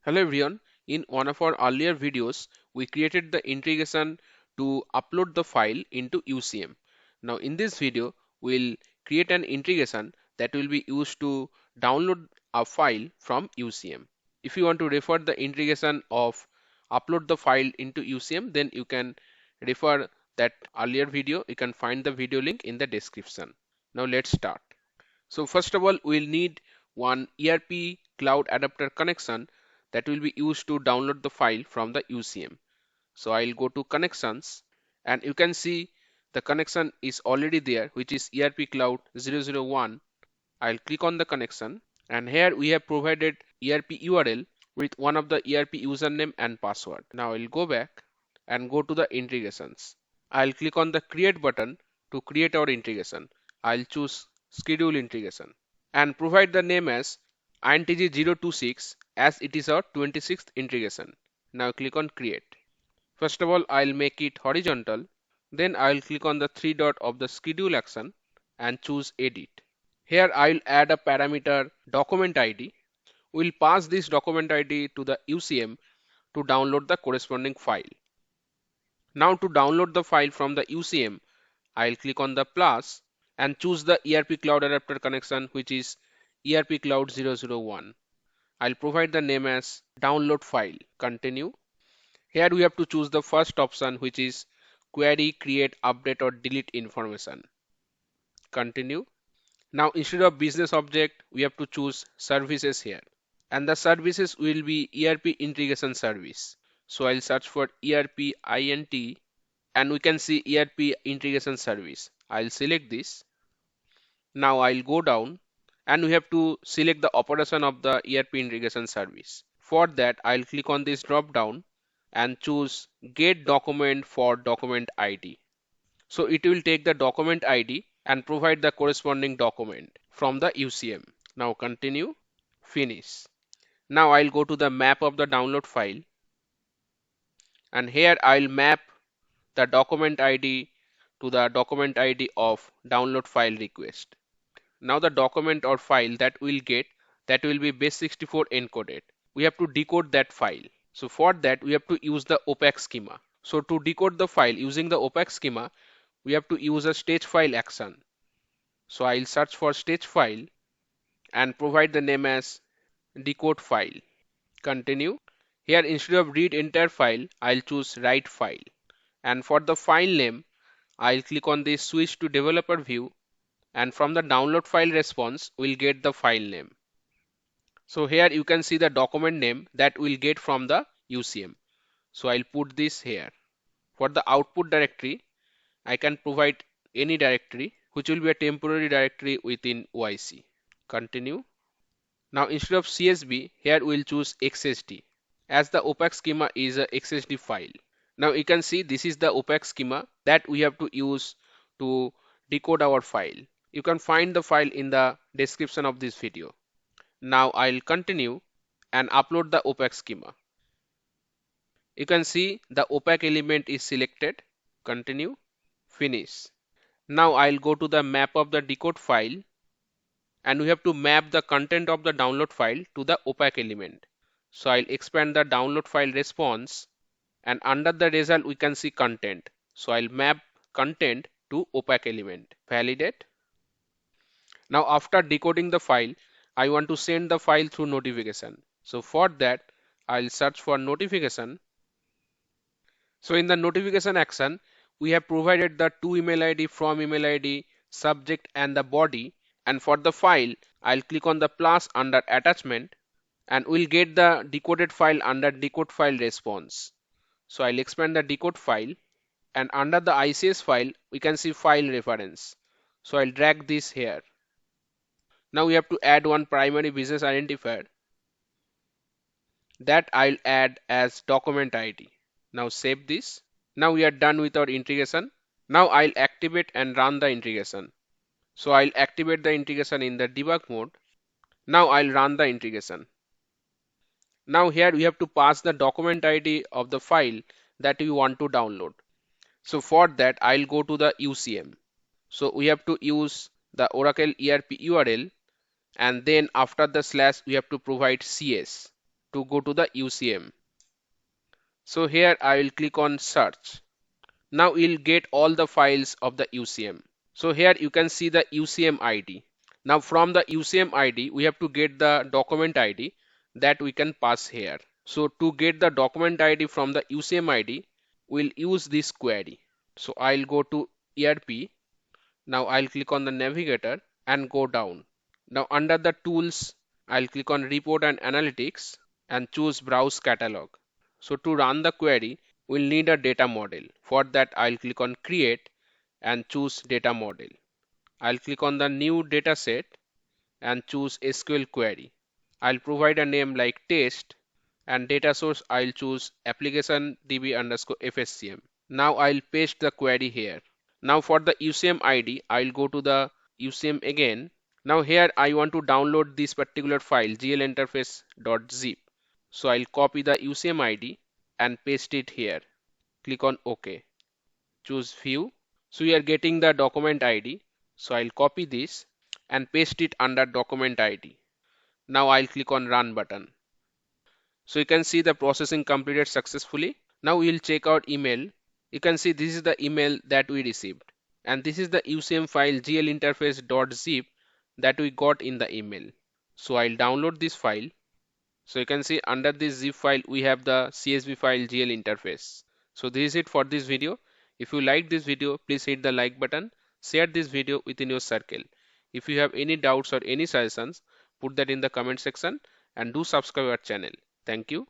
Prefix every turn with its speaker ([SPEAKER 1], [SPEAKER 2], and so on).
[SPEAKER 1] Hello everyone. In one of our earlier videos, we created the integration to upload the file into UCM. Now in this video, we'll create an integration that will be used to download a file from UCM. If you want to refer the integration of upload the file into UCM, then you can refer that earlier video. You can find the video link in the description. Now let's start. So first of all, we'll need one ERP cloud adapter connection that will be used to download the file from the UCM. So I'll go to connections and you can see the connection is already there, which is ERP cloud 001. I'll click on the connection and here we have provided ERP URL with one of the ERP username and password. Now I'll go back and go to the integrations. I'll click on the create button to create our integration. I'll choose schedule integration and provide the name as INTG026 as it is our 26th integration. Now click on create. First of all, I'll make it horizontal. Then I'll click on the three dot of the schedule action and choose edit. Here I'll add a parameter document ID. We'll pass this document ID to the UCM to download the corresponding file. Now to download the file from the UCM, I'll click on the plus and choose the ERP Cloud Adapter connection, which is ERP Cloud 001. I'll provide the name as download file. Continue. Here we have to choose the first option, which is query, create, update or delete information. Continue. Now instead of business object, we have to choose services here. And the services will be ERP integration service. So I'll search for ERP INT and we can see ERP integration service. I'll select this. Now I'll go down and we have to select the operation of the ERP integration service. For that, I'll click on this drop down and choose get document for document ID. So it will take the document ID and provide the corresponding document from the UCM. Now continue, finish. Now I'll go to the map of the download file and here I'll map the document ID to the document ID of download file request. Now the document or file that we'll get, that will be base64 encoded. We have to decode that file. So for that we have to use the opaque schema. So to decode the file using the opaque schema, we have to use a stage file action. So I'll search for stage file and provide the name as decode file. Continue. Here instead of read entire file, I'll choose write file. And for the file name, I'll click on this switch to developer view and from the download file response, we'll get the file name. So here you can see the document name that we'll get from the UCM. So I'll put this here. For the output directory, I can provide any directory which will be a temporary directory within OIC. Continue. Now instead of CSV, here we'll choose XSD as the opaque schema is a XSD file. Now you can see this is the opaque schema that we have to use to decode our file. You can find the file in the description of this video. Now I'll continue and upload the opaque schema. You can see the opaque element is selected. Continue, finish. Now I'll go to the map of the decode file and we have to map the content of the download file to the opaque element. So I'll expand the download file response and under the result we can see content. So I'll map content to opaque element. Validate. Now after decoding the file, I want to send the file through notification. So for that, I'll search for notification. So in the notification action, we have provided the to email ID, from email ID, subject and the body. And for the file, I'll click on the plus under attachment and we'll get the decoded file under decode file response. So I'll expand the decode file and under the ICS file, we can see file reference. So I'll drag this here. Now we have to add one primary business identifier that I'll add as document ID. Now save this. Now we are done with our integration. Now I'll activate and run the integration. So I'll activate the integration in the debug mode. Now I'll run the integration. Now here we have to pass the document ID of the file that we want to download. So for that I'll go to the UCM. So we have to use the Oracle ERP URL and then after the slash we have to provide CS. to go to the UCM. So here I will click on search. Now you'll get all the files of the UCM. So here you can see the UCM ID. Now from the UCM ID, we have to get the document ID that we can pass here. So to get the document ID from the UCM ID, we'll use this query. So I'll go to ERP. Now I'll click on the navigator and go down. Now under the tools, I'll click on report and analytics and choose browse catalog. So to run the query, we'll need a data model. For that, I'll click on create and choose data model. I'll click on the new data set and choose SQL query. I'll provide a name like test and data source I'll choose application db underscore fscm. Now I'll paste the query here. Now for the UCM ID, I'll go to the UCM again. Now here I want to download this particular file glinterface.zip. So I'll copy the UCM ID and paste it here. Click on OK. Choose view. So we are getting the document ID. So I'll copy this and paste it under document ID. Now I'll click on run button. So you can see the processing completed successfully. Now we'll check out email. You can see this is the email that we received. And this is the UCM file glinterface.zip that we got in the email. So I'll download this file. So you can see under this zip file we have the CSV file GL interface. So this is it for this video. If you like this video, please hit the like button, share this video within your circle. If you have any doubts or any suggestions, put that in the comment section and do subscribe our channel. Thank you.